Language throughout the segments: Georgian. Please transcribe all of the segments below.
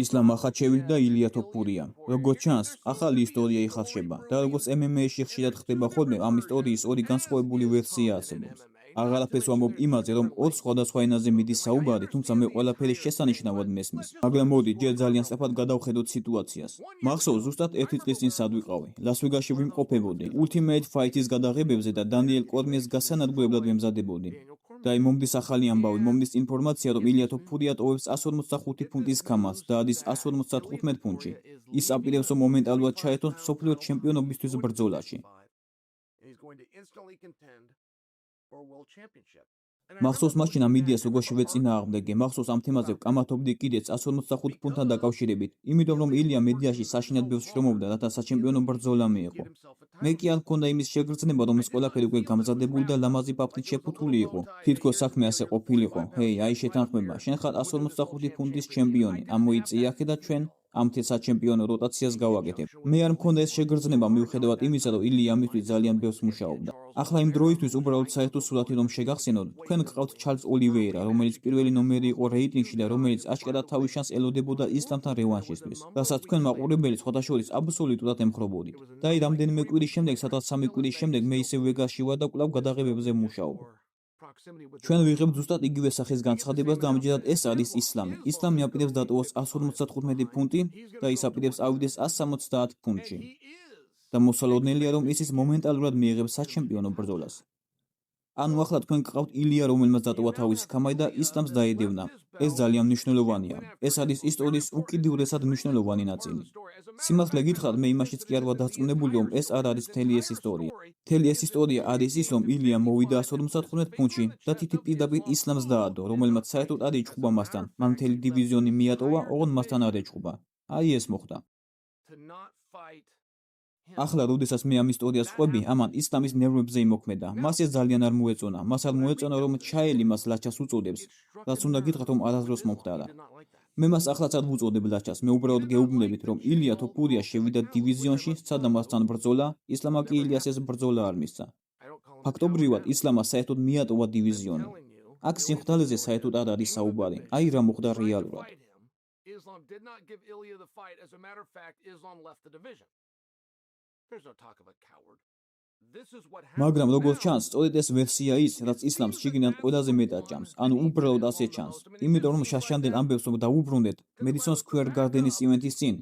ისლამ მახაჩევიძე და ილია თოფურია. როგორც ჩანს, ახალი ისტორია იხარშება და როგორც MMA-ში ხშირად ხდება ხოლმე, ამ ისტორიის ორი განსხვავებული ვერსია არსებობს. აღარაფერს ვამბობ იმაზე, რომ ორ სხვადასხვა ენაზე მიდის საუბარი, თუმცა მე ყველაფერი შესანიშნავად მესმის. მაგრამ მოდი, ჯერ ძალიან სწრაფად გადავხედოთ სიტუაციას. მახსოვს, ზუსტად 1 წლის წინ სად ვიყავი. ლას-ვეგასში ვიმყოფებოდი. Ultimate Fight-ის გადაღებებზე და დანიელ კორმიეს გასანადგურებლად ვემზადებოდი. და მომდის ახალი ამბავი, მომდის ინფორმაცია, რომ ილია თოფურია ტოვებს 145 ფუნტის ქამას და ადის 155 ფუნტში. ის აპირებს, რომ მომენტალურად ჩაერთოს მსოფლიო ჩემპიონობისთვის ბრძოლაში. მახსოვს მაშინ ამ იდეას როგორ შევეწინააღმდეგე, მახსოვს ამ თემაზე ვკამათობდი კიდეც 145 ფუნტთან დაკავშირებით, იმიტომ რომ ილია მედიაში საშინად ბევრს შრომობდა, რათა საჩემპიონო ბრძოლა მიეღო. მე კი არ მქონდა იმის შეგრძნება, რომ ეს ყველაფერი უკვე გამზადებული და ლამაზი ფაფრით შეფუთული იყო. თითქოს საქმე ასე ყოფილიყო. ჰეი, აი შეთანხმება, შენ ხარ 145 ფუნტის ჩემპიონი, ამოიწია აქ და ჩვენ ამ საჩემპიონო როტაციას გავაკეთებ. მე არ მქონდა ეს შეგრძნება მიუხედავად იმისა, რომ ილია ამისთვის ძალიან ბევრს მუშაობდა. ახლა იმ დროისთვის უბრალოდ საერთო სურათი რომ შეგახსენოთ, თქვენ გყავთ ჩარლზ ოლივეირა, რომელიც პირველი ნომერი იყო რეიტინგში და რომელიც აშკარად თავის შანსს ელოდებოდა ისლამთან რევანშისთვის, რასაც თქვენ მაყურებელი სხვადასხვა აბსოლუტურად ემხრობოდით. და აი რამდენიმე კვირის შემდეგ, სადღაც 3 კვირის შემდეგ მე ისევ ვეგასში ვარ და კვლავ გადაღებებზე მუშაობ. ჩვენ ვიღებთ ზუსტად იგივე სახის განცხადებას და ამჯერად ეს არის ისლამი. ისლამი აპირებს დატოვოს 155 ფუნტი და ის აპირებს ავიდეს 170 ფუნტში. და მოსალოდნელია, რომ ის მომენტალურად მიიღებს საჩემპიონო ბრძოლას. ანუ ახლა თქვენ გყავთ ილია, რომელმაც დატოვა თავისი ქამაი და ისლამს დაედევნა. ეს ძალიან მნიშვნელოვანია. ეს არის ისტორიის უკიდურესად მნიშვნელოვანი ნაწილი. სიმართლე გითხრათ, მე იმაშიც კი არ ვარ დარწმუნებული, რომ ეს არ არის მთელი ეს ისტორია. მთელი ეს ისტორია არის ის, რომ ილია მოვიდა 155 ფუნტში და თითი პირდაპირ ისლამს დაადო, რომელმაც საერთოდ არ ეჭხუბა მასთან. მან მთელი დივიზიონი მიატოვა, ოღონდ მასთან არ ეჭხუბა. აი ეს მოხდა. ახლა, როდესაც მე ამ ისტორიას ყვები, ამან ისლამის ნერვებზე იმოქმედა. მას ეს ძალიან არ მოეწონა. მას არ მოეწონა, რომ ჩაელი მას ლაჩას უწოდებს, რაც უნდა გითხრათ, რომ არასდროს მომხდარა. მე მას ახლაც არ ვუწოდებ ლაჩას. მე უბრალოდ გეუბნებით, რომ ილია თოფურია შევიდა დივიზიონში, სცადა მასთან ბრძოლა, ისლამა კი ილიას ეს ბრძოლა არ მისცა. ფაქტობრივად, ისლამა საერთოდ მიატოვა დივიზიონი. აქ სიმხდალეზე საერთოდ არ არის საუბარი. აი რა მოხდა რეალურად. მაგრამ როგორც ჩანს, სწორედ ეს ვერსია ის, რაც ისლამს შიგნიდან ყველაზე მეტად ჭამს, ანუ უბრალოდ ასე ჩანს. იმიტომ რომ შაშანდელ ამბებს რომ დაუბრუნდეთ Madison Square Garden-ის ივენთის წინ,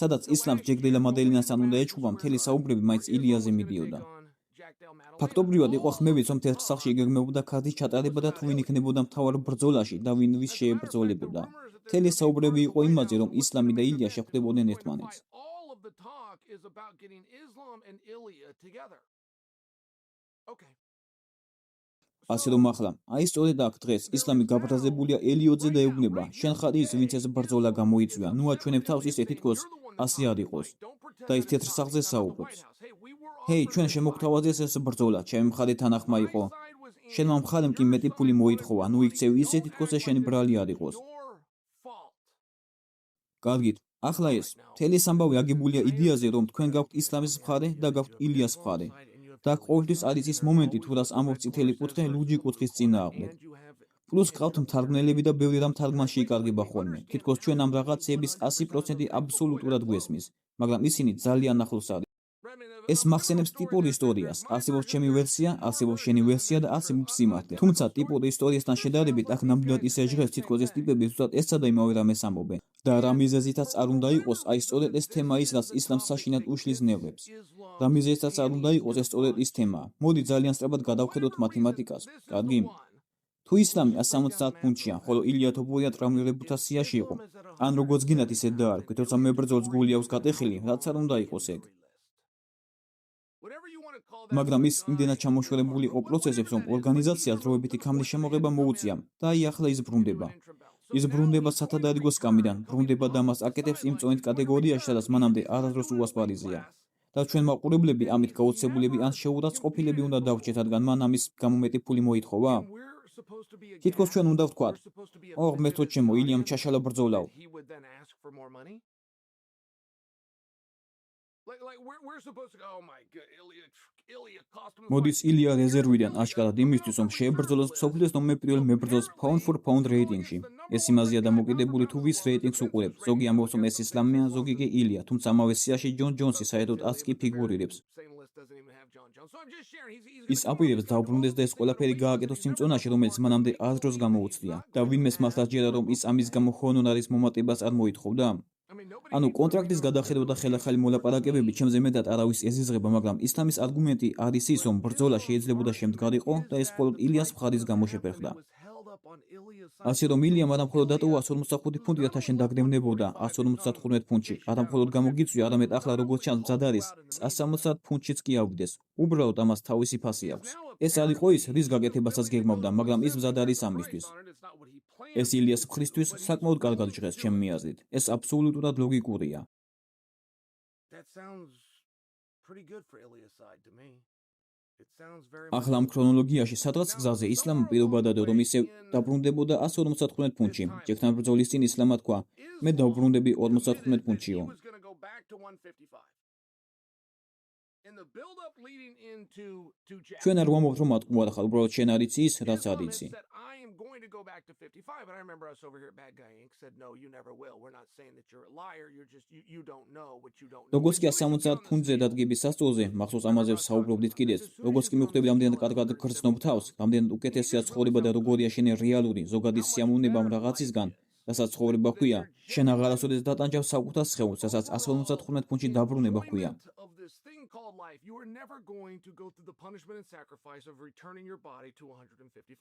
სადაც ისლამს ჯეკ დე ლა მადელინასთან უნდა ეჭუბა, მთელი საუბრები მაინც ილიაზე მიდიოდა. ფაქტობრივად იყო ხმებიც, რომ თეთრ სახლში იგეგმებოდა ქარდის ჩატარება და თუ ვინ იქნებოდა მთავარ ბრძოლაში და ვინ ვის შეებრძოლებოდა. მთელი საუბრები იყო იმაზე, რომ ისლამი და ილია შეხვდებოდნენ ერთმანეთს. ასე რომ ახლა, აი სწორედ აქ დღეს ისლამი გაბრაზებულია ელიოძე და ეუბნება, შენ ხარ ის, ვინც ეს ბრძოლა გამოიწვია, ნუ აჩვენებ თავს ისე თითქოს ასე არ იყოს. და ის თეთრ სახლზე საუბრობს. ჰეი, ჩვენ შემოგთავაზეს ეს ბრძოლა, ჩემი მხარე თანახმა იყო. შენმა მხარემ კი მეტი ფული მოითხოვა, ნუ იქცევ ისე თითქოს ეს შენი ბრალი არ იყოს. კარგით, ახლა ეს მთელი ეს ამბავი აგებულია იდეაზე, რომ თქვენ გაქვთ ისლამის მხარე და გაქვთ ილიას მხარე. და აქ ყოველთვის არის ის მომენტი, თუ რას ამბობს წითელი კუთხე ლუჯი კუთხის წინააღმდეგ. პლუს გყავთ მთარგმნელები და ბევრი რამ თარგმანში იკარგება ხოლმე. თითქოს ჩვენ ამ რაღაცების 100% აბსოლუტურად გვესმის, მაგრამ ისინი ძალიან ახლოს არის. ეს მახსენებს ტიპურ ისტორიას, არსებობს ჩემი ვერსია, არსებობს შენი ვერსია და არსებობს სიმართლე. თუმცა ტიპურ ისტორიასთან შედარებით აქ ნამდვილად ისე ჟღერს, თითქოს ეს ტიპები ზუსტად ესა და იმავე რამეს ამბობენ. და რა მიზეზითაც არ უნდა იყოს, აი სწორედ ეს თემა ის, რაც ისლამს საშინად უშლის ნერვებს. რა მიზეზითაც არ უნდა იყოს, ეს სწორედ ის თემაა. მოდი ძალიან სწრაფად გადავხედოთ მათემატიკას. კარგი? თუ ისლამი 170 ფუნტშია, ხოლო ილია თოფურია ტრავმირებულთა სიაში იყო, ან როგორც გინდათ ისე დაარქვით, როცა მებრძოლს გული აქვს გატეხილი, რაც არ უნდა იყოს ეგ. მაგრამ ის იმდენად ჩამოშორებული იყო პროცესებს, რომ ორგანიზაციას დროებითი ქამრის შემოღება მოუწია და აი ახლა ის ბრუნდება. ის ბრუნდება სათადარიგო სკამიდან, ბრუნდება და მას აკეთებს იმ წონით კატეგორიაში, სადაც მანამდე არასდროს უასპარეზია. და ჩვენ მაყურებლები ამით გაოცებულები ან შეურაცხყოფილები უნდა დავჭეთ, რადგან მან ამის გამო მეტი ფული მოითხოვა? თითქოს ჩვენ უნდა ვთქვათ, ოღ მეთო ჩემო, ილიამ ჩაშალა ბრძოლაო. მოდის ილია რეზერვიდან აშკარად იმისთვის, რომ შეებრძოლოს მსოფლიოს ნომერ პირველ მებრძოლს pound for pound რეიტინგში. ეს იმაზეა დამოკიდებული თუ ვის რეიტინგს უყურებთ. ზოგი ამბობს, რომ ეს ისლამია, ზოგი კი ილია, თუმცა ამავე სიაში ჯონ ჯონსი საერთოდ არც კი ფიგურირებს. ის აპირებს დაუბრუნდეს და ეს ყველაფერი გააკეთოს იმ წონაში, რომელიც მანამდე აზრს გამოუცდია და ვინმეს მართლა სჯერა, რომ ის ამის გამო ჰონორარის მომატებას არ მოითხოვდა? ანუ კონტრაქტის გადახედვა და ხელახალი მოლაპარაკებები ჩემზე მეტად არავის ეზიზღება, მაგრამ ისლამის არგუმენტი არის ის, რომ ბრძოლა შეიძლებოდა შემდგარიყო და ეს მხოლოდ ილიას მხარის გამო შეფერხდა. ასე რომ ილიამ არა მხოლოდ დატოვა 145 ფუნტი და თაშენ დაგდევნებოდა 155 ფუნტში, არა მხოლოდ გამოგიწვია, არამედ ახლა როგორც ჩანს მზად არის 170 ფუნტშიც კი ავიდეს. უბრალოდ ამას თავისი ფასი აქვს. ეს არ იყო ის, რის გაკეთებასაც გეგმავდა, მაგრამ ის მზად არის ამისთვის. ეს ილიას მხრისთვის საკმაოდ კარგად ჟღერს ჩემი აზრით. ეს აბსოლუტურად ლოგიკურია. ახლა ამ ქრონოლოგიაში სადღაც გზაზე ისლამმა პირობა დადო, რომ ისევ დაბრუნდებოდა 155 ფუნტში. ჯეკთან ბრძოლის წინ ისლამმა თქვა, მე დავბრუნდები 55 ფუნტშიო. ჩვენ არ ვამბობთ, რომ ატყუარ ხარ, უბრალოდ შენ არ იცი ის, რაც არ იცი. როგორც კი 170 ფუნტზე დადგების სასწოლზე, მახსოვს ამაზე საუბრობდით კიდეც, როგორც კი მიხვდები რამდენად კარგად გრძნობ თავს, რამდენად უკეთესია ცხოვრება და როგორია შენი რეალური, ზოგადი სიამოვნება რაღაცისგან, რასაც ცხოვრება ჰქვია, შენ აღარასოდეს დატანჯავ საკუთარ სხეულს, რასაც 155 ფუნტში დაბრუნება ჰქვია.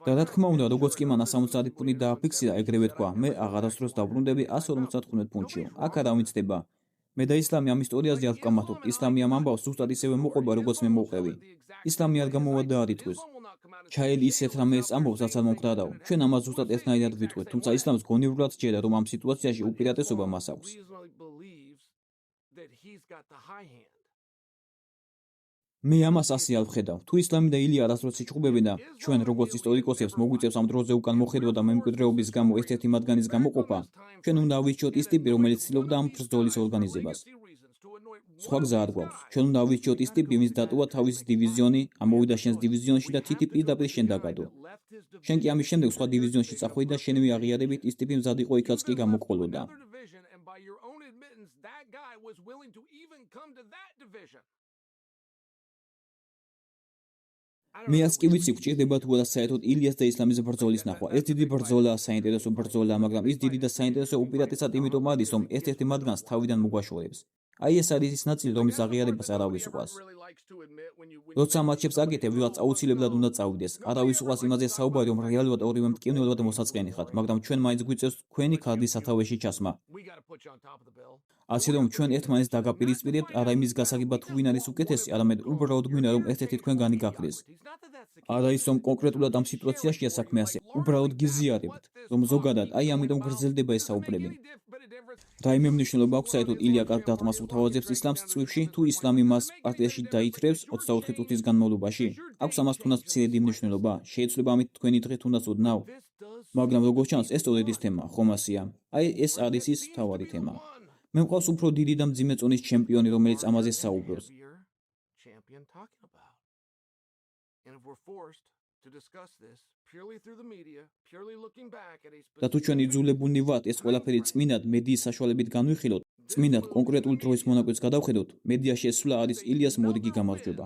და რა თქმა უნდა, როგორც კი მან 170 ფუნტი დააფიქსირა, ეგრევე თქვა, მე აღარასდროს დაბრუნდები 155 ფუნტშიო. აქ არ ავინცდება. მე და ისლამი ამ ისტორიაზე არ ვკამათობთ. ისლამი ამ ამბავს ზუსტად ისევე მოყვება, როგორც მე მოვყვევი. ისლამი არ გამოვა და არ იტყვის. ჩაელი ისეთ რამეს ამბობს, რაც არ მომხდარაო. ჩვენ ამას ზუსტად ერთნაირად ვიტყვით, თუმცა ისლამს გონივრულად სჯერა, რომ ამ სიტუაციაში უპირატესობა მას აქვს. მე ამას ასე არ ვხედავ. თუ ისლამი და ილია არასდროს იჭუბებენ და ჩვენ როგორც ისტორიკოსებს მოგვიწევს ამ დროზე უკან მოხედვა და მემკვიდრეობის გამო ერთ-ერთი მათგანის გამოყოფა, ჩვენ უნდა ავირჩიოთ ის ტიპი, რომელიც ცდილობდა ამ ბრძოლის ორგანიზებას. სხვა გზა არ გვაქვს. ჩვენ უნდა ავირჩიოთ ის ტიპი, ვინც დატოვა თავისი დივიზიონი, ამოვიდა შენს დივიზიონში და თითი პირდაპირ შენ დაგადო. შენ კი ამის შემდეგ სხვა დივიზიონში წახვედი და შენივე აღიარებით ის ტიპი მზად იყო იქაც კი გამოყოლოდა. მე არც კი ვიცი გვჭირდება თუ არა საერთოდ ილიას და ისლამის ბრძოლის ნახვა. ეს დიდი ბრძოლაა, საინტერესო ბრძოლაა, მაგრამ ის დიდი და საინტერესო უპირატესად იმიტომ არის, რომ ერთ-ერთი მათგანს თავიდან მოგვაშორებს. აი ეს არის ის ნაწილი, რომლის აღიარებას არავის უყვარს. როცა მატჩებს აკეთებ, ვიღაც აუცილებლად უნდა წავიდეს. არავის უყვარს იმაზე საუბარი, რომ რეალურად ორივე მტკივნეულად მოსაწყენი ხართ, მაგრამ ჩვენ მაინც გვიწევს თქვენი ქარდის სათავეში ჩასმა. ასე რომ ჩვენ ერთმანეთს დაგაპირისპირებთ, არა იმის გასაგებად თუ ვინ არის უკეთესი, არამედ უბრალოდ გვინდა რომ ერთ-ერთი თქვენგანი გაქრეს. არა ის რომ კონკრეტულად ამ სიტუაციაშია საქმე ასე, უბრალოდ გიზიარებთ, რომ ზოგადად აი ამიტომ გრძელდება ეს საუბრები. რაიმე მნიშვნელობა აქვს საერთოდ ილია კარგ დარტყმას უთავაზებს ისლამს წვივში თუ ისლამი მას პარტიაში დაითრევს 24 წუთის განმავლობაში? აქვს ამას თუნდაც მცირედი მნიშვნელობა? შეიძლება ამით თქვენი დღე თუნდაც ოდნავ? მაგრამ როგორც ჩანს, ეს სწორედ ის თემა, ხომ ასეა? აი ეს არის ის მთავარი თემა. მე მყავს უფრო დიდი და მძიმე წონის ჩემპიონი, რომელიც ამაზე საუბრობს. და თუ ჩვენ იძულებულნი ვართ ეს ყველაფერი წმინდად მედიის საშუალებით განვიხილოთ, წმინდად კონკრეტულ დროის მონაკვეთს გადავხედოთ, მედიაში ეს სულა არის ილიას მორიგი გამარჯვება.